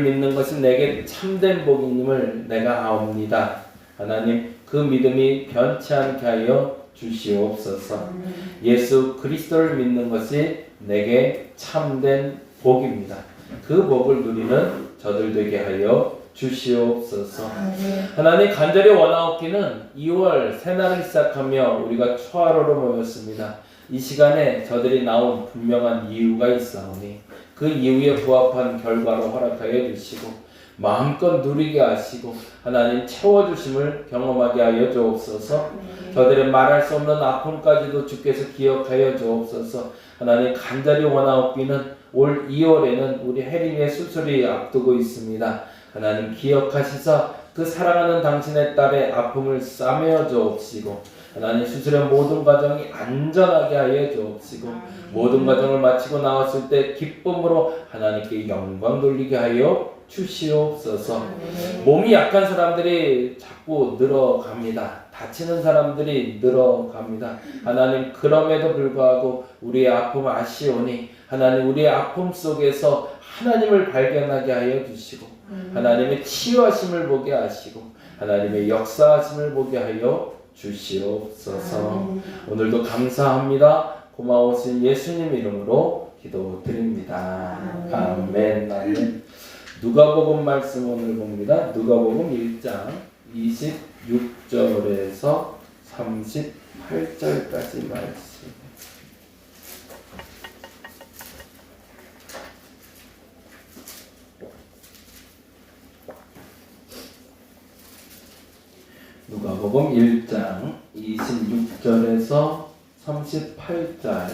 믿는 것이 내게 참된 복임을 내가 아옵니다. 하나님, 그 믿음이 변치 않게 하여 주시옵소서. 예수 그리스도를 믿는 것이 내게 참된 복입니다. 그 복을 누리는 저들 되게 하여 주시옵소서. 하나님, 간절히 원하옵기는 2월 새날을 시작하며 우리가 초하루로 모였습니다. 이 시간에 저들이 나온 분명한 이유가 있사오니 그 이유에 부합한 결과로 허락하여 주시고 마음껏 누리게 하시고 하나님 채워주심을 경험하게 하여 주옵소서. 저들의 말할 수 없는 아픔까지도 주께서 기억하여 주옵소서. 하나님, 간절히 원하옵기는 올 2월에는 우리 혜린이의 수술이 앞두고 있습니다. 하나님, 기억하시사 그 사랑하는 당신의 딸의 아픔을 싸매어 주옵시고 하나님, 수술의 모든 과정이 안전하게 하여 주옵시고 모든 과정을 마치고 나왔을 때 기쁨으로 하나님께 영광 돌리게 하여 주시옵소서. 몸이 약한 사람들이 자꾸 늘어갑니다. 다치는 사람들이 늘어갑니다. 하나님, 그럼에도 불구하고 우리의 아픔 아시오니 하나님, 우리의 아픔 속에서 하나님을 발견하게 하여 주시고 하나님의 치유하심을 보게 하시고 하나님의 역사하심을 보게 하여 주시옵소서. 오늘도 감사합니다. 고마우신 예수님 이름으로 기도드립니다. 아멘. 아멘. 누가복음 말씀 오늘 봅니다. 누가복음 1장 26절에서 38절까지 말씀. 누가복음 1장 26절에서 38절,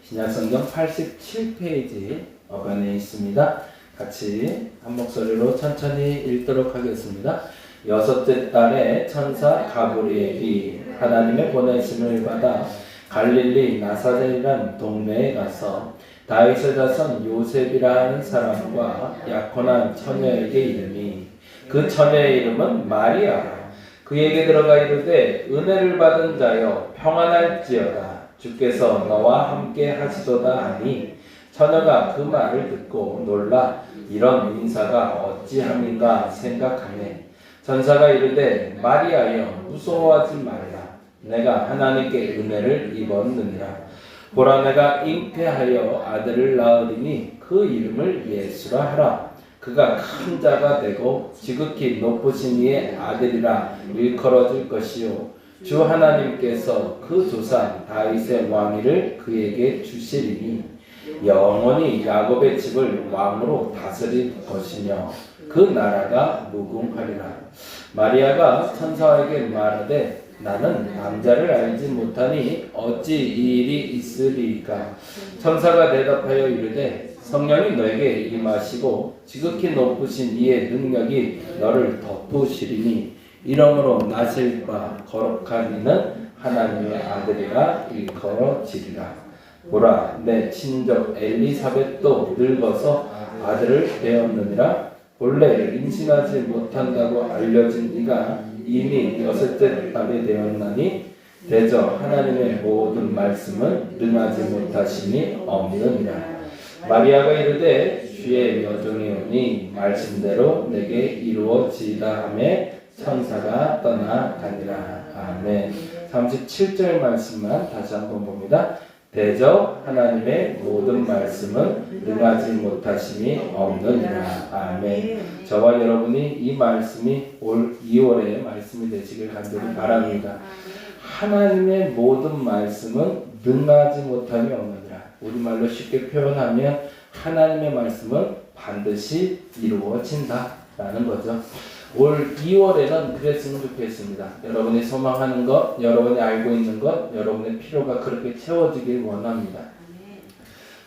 신약성경 87페이지 어간에 있습니다. 같이 한 목소리로 천천히 읽도록 하겠습니다. 여섯째 달에 천사 가브리엘이 하나님의 보내심을 받아 갈릴리 나사렛이라는 동네에 가서 다윗의 자손 요셉이라 하는 사람과 약혼한 처녀에게 이르니 그 처녀의 이름은 마리아라. 그에게 들어가 이르되 은혜를 받은 자여 평안할지어다. 주께서 너와 함께 하시도다 하니 처녀가 그 말을 듣고 놀라 이런 인사가 어찌함인가 생각하네. 천사가 이르되 마리아여 무서워하지 말라. 내가 하나님께 은혜를 입었느니라. 보라, 내가 잉태하여 아들을 낳으리니 그 이름을 예수라 하라. 그가 큰 자가 되고 지극히 높으신 이의 아들이라 일컬어질 것이요 주 하나님께서 그 조상 다윗의 왕위를 그에게 주시리니 영원히 야곱의 집을 왕으로 다스릴 것이며 그 나라가 무궁하리라. 마리아가 천사에게 말하되 나는 남자를 알지 못하니 어찌 이 일이 있으리까. 천사가 대답하여 이르되 성령이 너에게 임하시고 지극히 높으신 이의 능력이 너를 덮으시리니 이러므로 나실 바 거룩한 이는 하나님의 아들이라 일컬어지리라. 보라, 내 친족 엘리사벳도 늙어서 아들을 배었느니라. 본래 임신하지 못한다고 알려진 이가 이미 여섯째 달이 되었나니 대저 하나님의 모든 말씀은 능하지 못하심이 없느니라. 마리아가 이르되 주의 여종이오니 말씀대로 내게 이루어지이다 하매 천사가 떠나가니라. 아멘. 37절 말씀만 다시 한번 봅니다. 대저 하나님의 모든 말씀은 능하지 못하심이 없느니라. 아멘. 저와 여러분이 이 말씀이 올 2월의 말씀이 되시길 간절히 바랍니다. 하나님의 모든 말씀은 능하지 못함이 없느니라. 우리말로 쉽게 표현하면 하나님의 말씀은 반드시 이루어진다라는 거죠. 올 2월에는 그랬으면 좋겠습니다. 여러분이 소망하는 것, 여러분이 알고 있는 것, 여러분의 필요가 그렇게 채워지길 원합니다.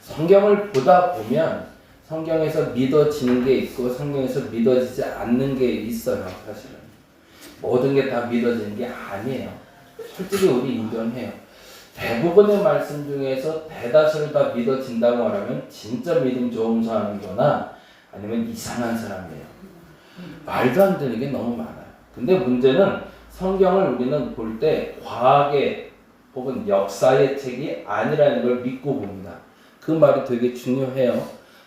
성경을 보다 보면 성경에서 믿어지는 게 있고 성경에서 믿어지지 않는 게 있어요. 사실은 모든 게 다 믿어지는 게 아니에요. 솔직히 우리 인정해요. 대부분의 말씀 중에서 대다수를 다 믿어진다고 말하면 진짜 믿음 좋은 사람이거나 아니면 이상한 사람이에요. 말도 안 되는 게 너무 많아요. 근데 문제는 성경을 우리는 볼 때 과학의 혹은 역사의 책이 아니라는 걸 믿고 봅니다. 그 말이 되게 중요해요.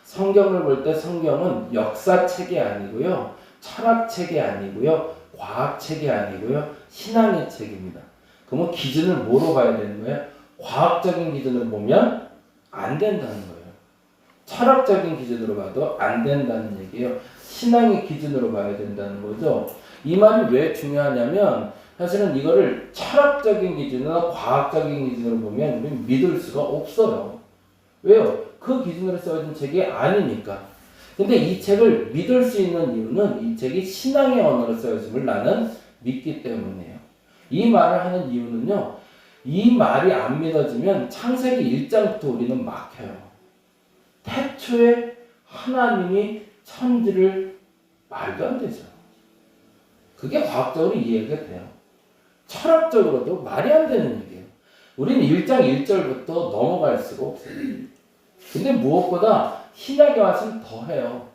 성경을 볼 때 성경은 역사책이 아니고요, 철학책이 아니고요, 과학책이 아니고요, 신앙의 책입니다. 그러면 기준을 뭐로 봐야 되는 거예요? 과학적인 기준으로 보면 안 된다는 거예요. 철학적인 기준으로 봐도 안 된다는 얘기예요. 신앙의 기준으로 봐야 된다는 거죠. 이 말이 왜 중요하냐면 사실은 이거를 철학적인 기준이나 과학적인 기준으로 보면 우리는 믿을 수가 없어요. 왜요? 그 기준으로 써진 책이 아니니까. 근데 이 책을 믿을 수 있는 이유는 이 책이 신앙의 언어로 써졌음을 나는 믿기 때문이에요. 이 말을 하는 이유는요, 이 말이 안 믿어지면 창세기 1장부터 우리는 막혀요. 태초에 하나님이 천지를, 말도 안 되죠. 그게 과학적으로 이해가 돼요. 철학적으로도 말이 안 되는 얘기예요. 우리는 1장 1절부터 넘어갈 수가 없어요. 근데 무엇보다 신약에 와서는 더해요.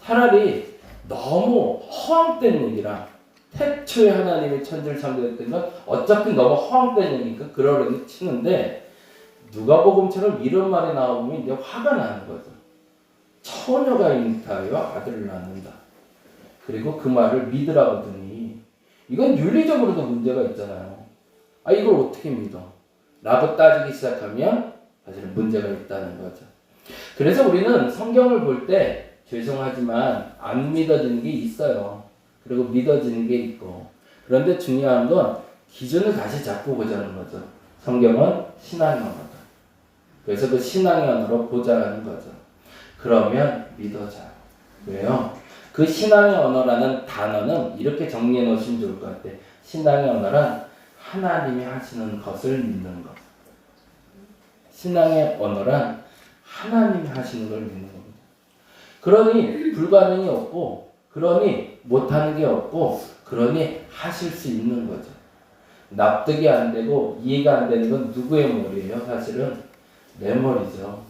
차라리 너무 허황된 얘기라, 태초에 하나님이 천지를 창조했던 건 어차피 너무 허황된 얘기니까 그러려니 치는데, 누가복음처럼 이런 말이 나오면 이제 화가 나는 거죠. 처녀가 잉태하여 아들을 낳는다. 그리고 그 말을 믿으라고 하더니 이건 윤리적으로도 문제가 있잖아요. 아, 이걸 어떻게 믿어? 라고 따지기 시작하면 사실은 문제가 있다는 거죠. 그래서 우리는 성경을 볼 때 죄송하지만 안 믿어지는 게 있어요. 그리고 믿어지는 게 있고. 그런데 중요한 건 기준을 다시 잡고 보자는 거죠. 성경은 신앙의 언어다. 그래서 그 신앙의 언어로 보자는 거죠. 그러면 믿어져요. 왜요? 그 신앙의 언어라는 단어는 이렇게 정리해 놓으시면 좋을 것 같아요. 신앙의 언어란 하나님이 하시는 것을 믿는 것. 신앙의 언어란 하나님이 하시는 걸 믿는 겁니다. 그러니 불가능이 없고, 그러니 못하는 게 없고, 그러니 하실 수 있는 거죠. 납득이 안 되고 이해가 안 되는 건 누구의 머리예요? 사실은 내 머리죠.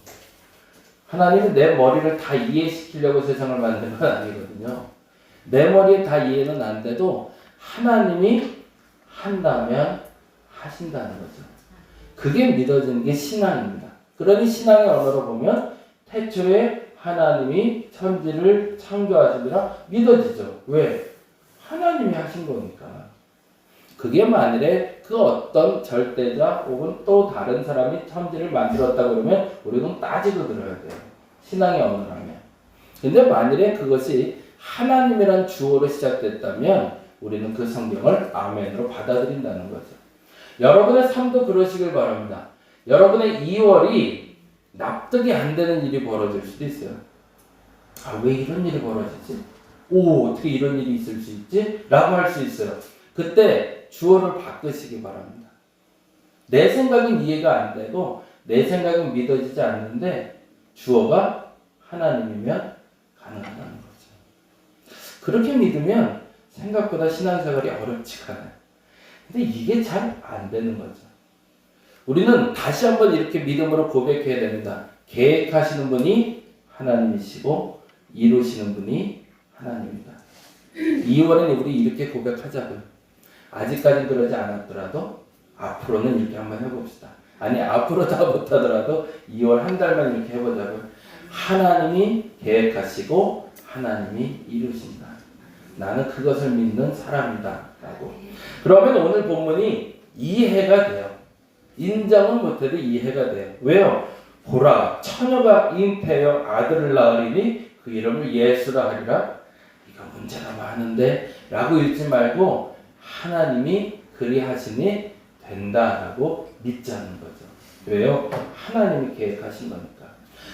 하나님은 내 머리를 다 이해시키려고 세상을 만든 건 아니거든요. 내 머리에 다 이해는 안 돼도 하나님이 한다면 하신다는 거죠. 그게 믿어지는 게 신앙입니다. 그러니 신앙의 언어로 보면 태초에 하나님이 천지를 창조하시리라 믿어지죠. 왜? 하나님이 하신 거니까. 그게 만일에 그 어떤 절대자 혹은 또 다른 사람이 천지를 만들었다고 그러면 우리는 따지고 들어야 돼요. 신앙의 언어라면. 근데 만일에 그것이 하나님이란 주어로 시작됐다면 우리는 그 성경을 아멘으로 받아들인다는 거죠. 여러분의 삶도 그러시길 바랍니다. 여러분의 2월이 납득이 안 되는 일이 벌어질 수도 있어요. 아, 왜 이런 일이 벌어지지? 오, 어떻게 이런 일이 있을 수 있지? 라고 할 수 있어요. 그때 주어를 바꾸시기 바랍니다. 내 생각은 이해가 안 되고 내 생각은 믿어지지 않는데 주어가 하나님이면 가능하다는 거죠. 그렇게 믿으면 생각보다 신앙생활이 어렵지가 않아요. 근데 이게 잘 안 되는 거죠. 우리는 다시 한번 이렇게 믿음으로 고백해야 됩니다. 계획하시는 분이 하나님이시고 이루시는 분이 하나님입니다. 2월에는 우리 이렇게 고백하자고요. 아직까지 그러지 않았더라도 앞으로는 이렇게 한번 해봅시다. 아니, 앞으로 다 못하더라도 2월 한 달만 이렇게 해보자고요. 하나님이 계획하시고 하나님이 이루신다. 나는 그것을 믿는 사람이다. 라고. 그러면 오늘 본문이 이해가 돼요. 인정은 못해도 이해가 돼요. 왜요? 보라, 처녀가 잉태하여 아들을 낳으리니 그 이름을 예수라 하리라. 이거 문제가 많은데 라고 읽지 말고 하나님이 그리하시니 된다라고 믿자는 거죠. 왜요? 하나님이 계획하신 거니까.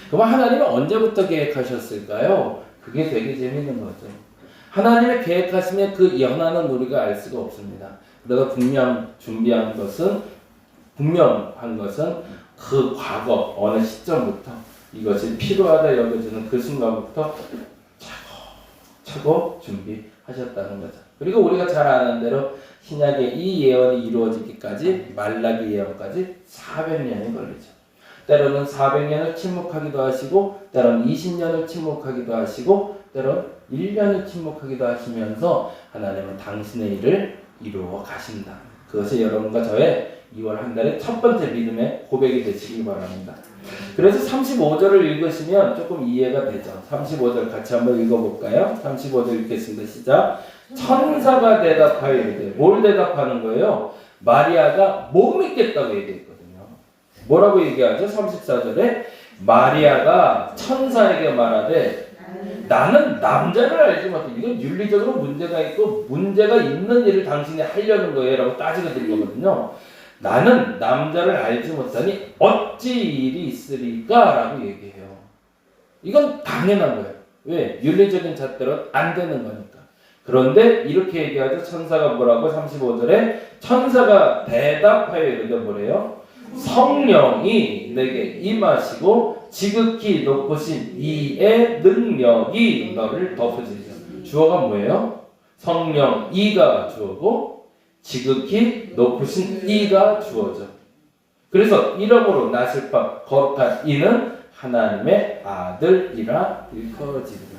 그럼 하나님은 언제부터 계획하셨을까요? 그게 되게 재밌는 거죠. 하나님의 계획하심에 그 연하는 우리가 알 수가 없습니다. 그래서 분명한 것은 그 과거 어느 시점부터 이것이 필요하다 여겨지는 그 순간부터 차곡차곡 준비하셨다는 거죠. 그리고 우리가 잘 아는 대로 신약의 이 예언이 이루어지기까지 말라기 예언까지 400년이 걸리죠. 때로는 400년을 침묵하기도 하시고 때로는 20년을 침묵하기도 하시고 때로는 1년을 침묵하기도 하시면서 하나님은 당신의 일을 이루어 가신다. 그것이 여러분과 저의 2월 한 달에 첫 번째 믿음의 고백이 되시길 바랍니다. 그래서 35절을 읽으시면 조금 이해가 되죠. 35절 같이 한번 읽어볼까요? 35절 읽겠습니다. 시작. 천사가 대답하여 이르되, 뭘 대답하는 거예요? 마리아가 못 믿겠다고 얘기했거든요. 뭐라고 얘기하죠? 34절에 마리아가 천사에게 말하되 나는 남자를 알지 못해. 이건 윤리적으로 문제가 있고 문제가 있는 일을 당신이 하려는 거예요 라고 따지게 된 거거든요. 나는 남자를 알지 못하니 어찌 일이 있으리까 라고 얘기해요. 이건 당연한 거예요. 왜? 윤리적인 잣대로 안 되는 거니까. 그런데 이렇게 얘기하죠. 천사가 뭐라고? 35절에 천사가 대답하여 이르되 뭐래요? 성령이 내게 임하시고 지극히 높으신 이의 능력이 너를 덮으시리라. 주어가 뭐예요? 성령 이가 주어고 지극히 높으신 이가 주어죠. 그래서 이러므로 나실 바 거룩한 이는 하나님의 아들이라 일컬어지리라.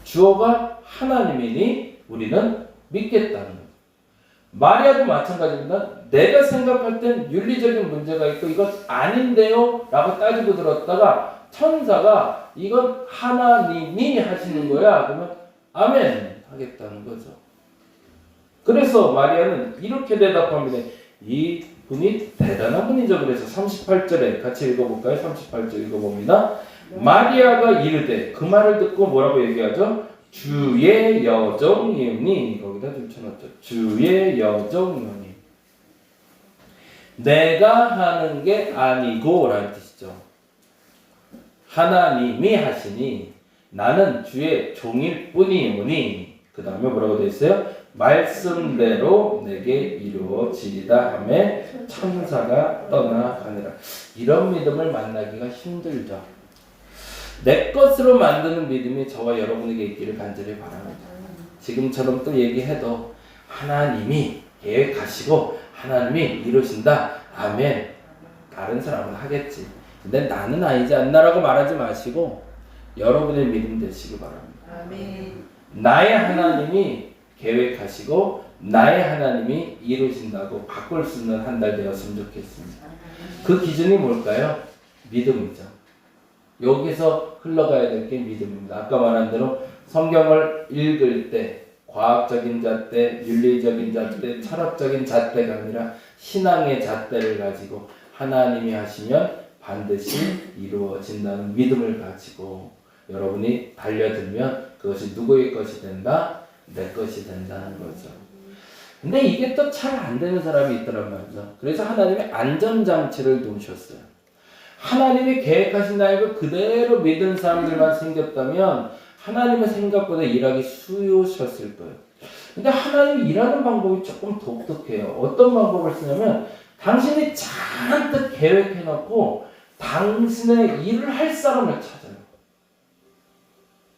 주어가 하나님이니 우리는 믿겠다는 거예요. 마리아도 마찬가지입니다. 내가 생각할 땐 윤리적인 문제가 있고 이건 아닌데요 라고 따지고 들었다가 천사가 이건 하나님이 하시는 거야 그러면 아멘 하겠다는 거죠. 그래서 마리아는 이렇게 대답합니다. 이 분이 대단한 분이죠. 그래서 38절에 같이 읽어볼까요? 38절 읽어봅니다. 마리아가 이르되, 그 말을 듣고 뭐라고 얘기하죠? 주의 여종이니, 거기다 좀 쳐놨죠. 주의 여종이니, 내가 하는 게 아니고 라는 뜻이죠. 하나님이 하시니 나는 주의 종일 뿐이오니, 그 다음에 뭐라고 되어 있어요? 말씀대로 내게 이루어지리다 하며 천사가 떠나가니라. 이런 믿음을 만나기가 힘들죠. 내 것으로 만드는 믿음이 저와 여러분에게 있기를 간절히 바랍니다. 지금처럼 또 얘기해도 하나님이 계획하시고 하나님이 이루신다. 아멘. 다른 사람은 하겠지. 근데 나는 아니지 않나라고 말하지 마시고 여러분의 믿음 되시기 바랍니다. 아멘. 나의 하나님이 계획하시고 나의 하나님이 이루신다고 바꿀 수 있는 한 달 되었으면 좋겠습니다. 그 기준이 뭘까요? 믿음이죠. 여기서 흘러가야 될 게 믿음입니다. 아까 말한 대로 성경을 읽을 때 과학적인 잣대, 윤리적인 잣대, 철학적인 잣대가 아니라 신앙의 잣대를 가지고 하나님이 하시면 반드시 이루어진다는 믿음을 가지고 여러분이 달려들면 그것이 누구의 것이 된다? 내 것이 된다는 거죠. 근데 이게 또 잘 안 되는 사람이 있더란 말이죠. 그래서 하나님의 안전장치를 놓으셨어요. 하나님이 계획하신 날을 그대로 믿은 사람들만 생겼다면 하나님의 생각보다 일하기 쉬우셨을 거예요. 근데 하나님이 일하는 방법이 조금 독특해요. 어떤 방법을 쓰냐면 당신이 잔뜩 계획해놓고 당신의 일을 할 사람을 찾아요.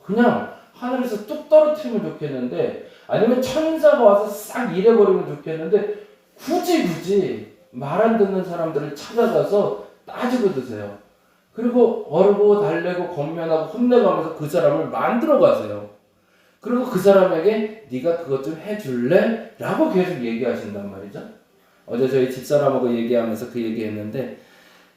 그냥 하늘에서 뚝 떨어뜨리면 좋겠는데 아니면 천사가 와서 싹 일해버리면 좋겠는데 굳이 말 안 듣는 사람들을 찾아가서 따지고 드세요. 그리고 어르고 달래고 겉면하고 혼내가면서 그 사람을 만들어 가세요. 그리고 그 사람에게 네가 그것 좀 해줄래? 라고 계속 얘기하신단 말이죠. 어제 저희 집사람하고 얘기하면서 그 얘기했는데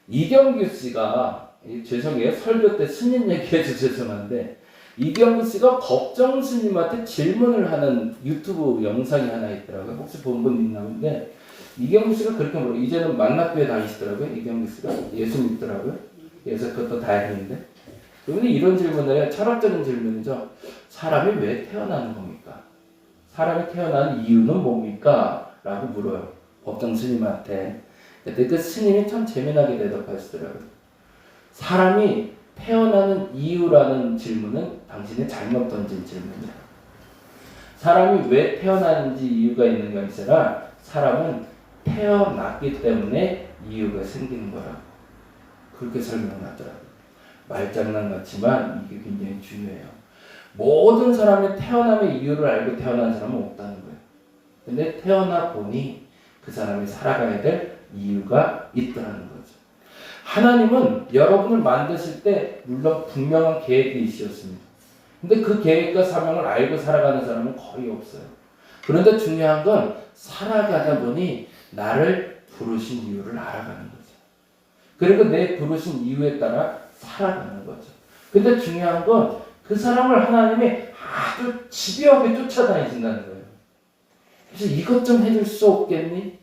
이경규 씨가 죄송해요. 설교 때 스님 얘기해서 죄송한데 이경규 씨가 법정 스님한테 질문을 하는 유튜브 영상이 하나 있더라고요. 혹시 본 분 있나 본데 이경규 씨가 그렇게 물어요. 이제는 만납교회 다니시더라고요. 이경규 씨가 예수 믿더라고요. 그래서 그것도 다행인데. 그런데 이런 질문을 해요. 철학적인 질문이죠. 사람이 왜 태어나는 겁니까? 사람이 태어나는 이유는 뭡니까? 라고 물어요. 법정 스님한테. 그때 그 스님이 참 재미나게 대답하시더라고요. 사람이 태어나는 이유라는 질문은 당신이 잘못 던진 질문이야. 사람이 왜 태어나는지 이유가 있는 게 아니라 사람은 태어났기 때문에 이유가 생기는 거라고 그렇게 설명하더라고요. 말장난 같지만 이게 굉장히 중요해요. 모든 사람의 태어남의 이유를 알고 태어난 사람은 없다는 거예요. 근데 태어나 보니 그 사람이 살아가야 될 이유가 있다는 거죠. 하나님은 여러분을 만드실 때 물론 분명한 계획이 있으셨습니다. 근데 그 계획과 사명을 알고 살아가는 사람은 거의 없어요. 그런데 중요한 건 살아가다 보니 나를 부르신 이유를 알아가는 거죠. 그리고 내 부르신 이유에 따라 살아가는 거죠. 근데 중요한 건 그 사람을 하나님이 아주 집요하게 쫓아다니신다는 거예요. 그래서 이것 좀 해줄 수 없겠니?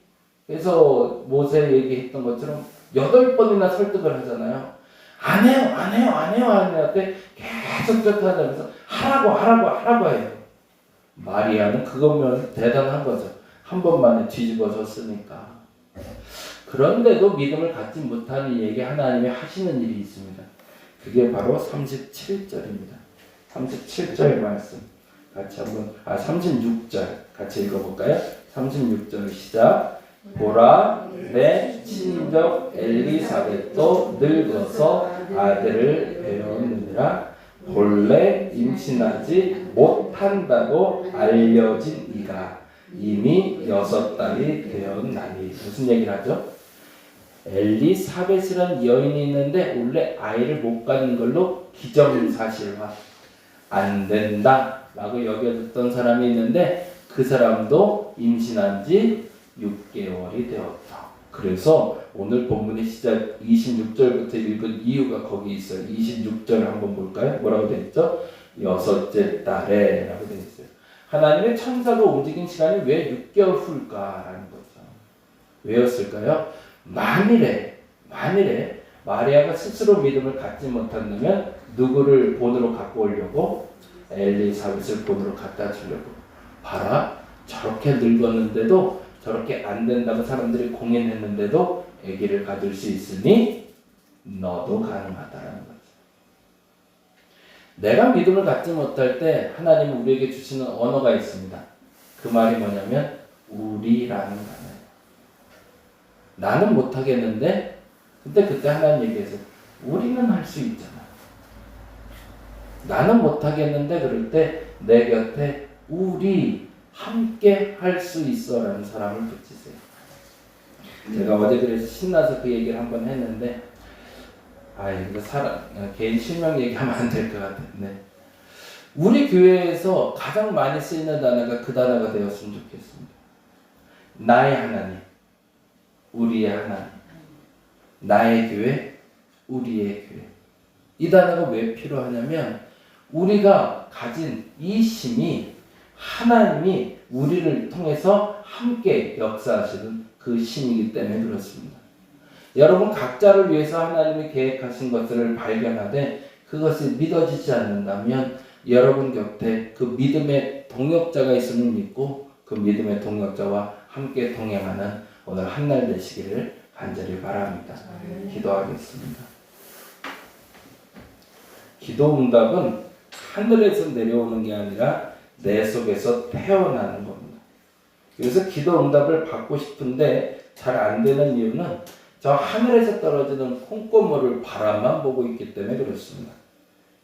그래서 모세 얘기했던 것처럼 8번이나 설득을 하잖아요. 안 해요 하는데 계속 쫓아다니면서 하라고 해요. 마리아는 그거면 대단한 거죠. 한 번만에 뒤집어졌으니까. 그런데도 믿음을 갖지 못하는 이에게 하나님이 하시는 일이 있습니다. 그게 바로 37절입니다. 37절 말씀 같이 한번 36절 같이 읽어볼까요? 36절 시작. 보라, 내 친족 엘리사벳도 늙어서 아들을 배웠느니라. 본래 임신하지 못한다고 알려진 이가 이미 6달이 되었나니. 무슨 얘기를 하죠? 엘리사벳이라는 여인이 있는데 원래 아이를 못 갖는 걸로 기정사실화 안 된다 라고 여겨졌던 사람이 있는데 그 사람도 임신한 지 6개월이 되었다. 그래서 오늘 본문의 시작 26절부터 읽은 이유가 거기 있어요. 26절을 한번 볼까요? 뭐라고 되어 있죠? 6째 달에 라고 되어 있어요. 하나님의 천사가 움직인 시간이 왜 6개월 후일까라는 거죠. 왜였을까요? 만일에 마리아가 스스로 믿음을 갖지 못한다면 누구를 본으로 갖고 오려고? 엘리사벳을 본으로 갖다 주려고. 봐라, 저렇게 늙었는데도 저렇게 안 된다고 사람들이 공인했는데도 아기를 가질 수 있으니 너도 가능하다라는 거죠. 내가 믿음을 갖지 못할 때 하나님은 우리에게 주시는 언어가 있습니다. 그 말이 뭐냐면 우리라는 단어예요. 나는 못하겠는데 근데 그때 하나님 얘기해서 우리는 할 수 있잖아. 나는 못하겠는데 그럴 때 내 곁에 우리 함께 할 수 있어 라는 사람을 붙이세요. 제가 어제 그래서 신나서 그 얘기를 한번 했는데 이거 개인 실명 얘기하면 안 될 것 같은데 우리 교회에서 가장 많이 쓰이는 단어가 그 단어가 되었으면 좋겠습니다. 나의 하나님, 우리의 하나님, 나의 교회, 우리의 교회. 이 단어가 왜 필요하냐면 우리가 가진 이 힘이 하나님이 우리를 통해서 함께 역사하시는 그 힘이기 때문에 그렇습니다. 여러분 각자를 위해서 하나님이 계획하신 것들을 발견하되 그것이 믿어지지 않는다면 여러분 곁에 그 믿음의 동역자가 있음을 믿고 그 믿음의 동역자와 함께 동행하는 오늘 한날 되시기를 간절히 바랍니다. 기도하겠습니다. 기도 응답은 하늘에서 내려오는 게 아니라 내 속에서 태어나는 겁니다. 그래서 기도 응답을 받고 싶은데 잘 안 되는 이유는 저 하늘에서 떨어지는 콩고물을 바라만 보고 있기 때문에 그렇습니다.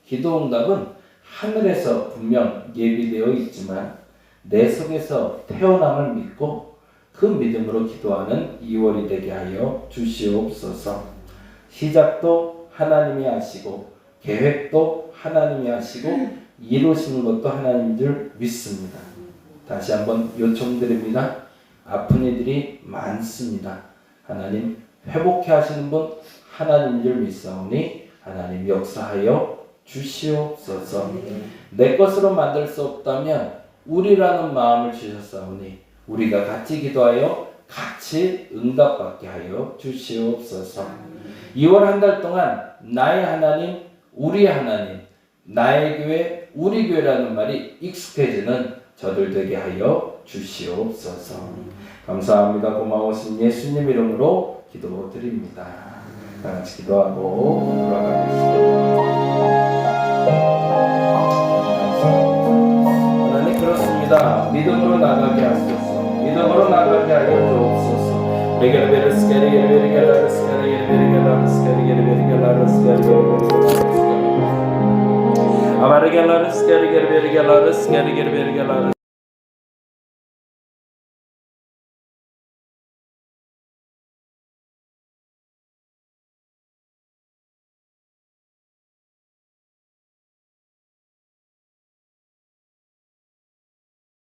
기도 응답은 하늘에서 분명 예비되어 있지만 내 속에서 태어남을 믿고 그 믿음으로 기도하는 2월이 되게 하여 주시옵소서. 시작도 하나님이 하시고 계획도 하나님이 하시고 이루시는 것도 하나님인 줄 믿습니다. 다시 한번 요청드립니다. 아픈 이들이 많습니다. 하나님 회복해 하시는 분 하나님인 줄 믿사오니 하나님 역사하여 주시옵소서. 내 것으로 만들 수 없다면 우리라는 마음을 주셨사오니 우리가 같이 기도하여 같이 응답받게 하여 주시옵소서. 2월 한 달 동안 나의 하나님, 우리의 하나님, 나의 교회, 우리 교회라는 말이 익숙해지는 저들 되게 하여 주시옵소서. 감사합니다. 고마우신 예수님 이름으로 기도드립니다. 다 같이 기도하고 돌아가겠습니다. 하나님 그렇습니다. 믿음으로 나가게 하소서. 믿음으로 나가게 하여 주옵소서.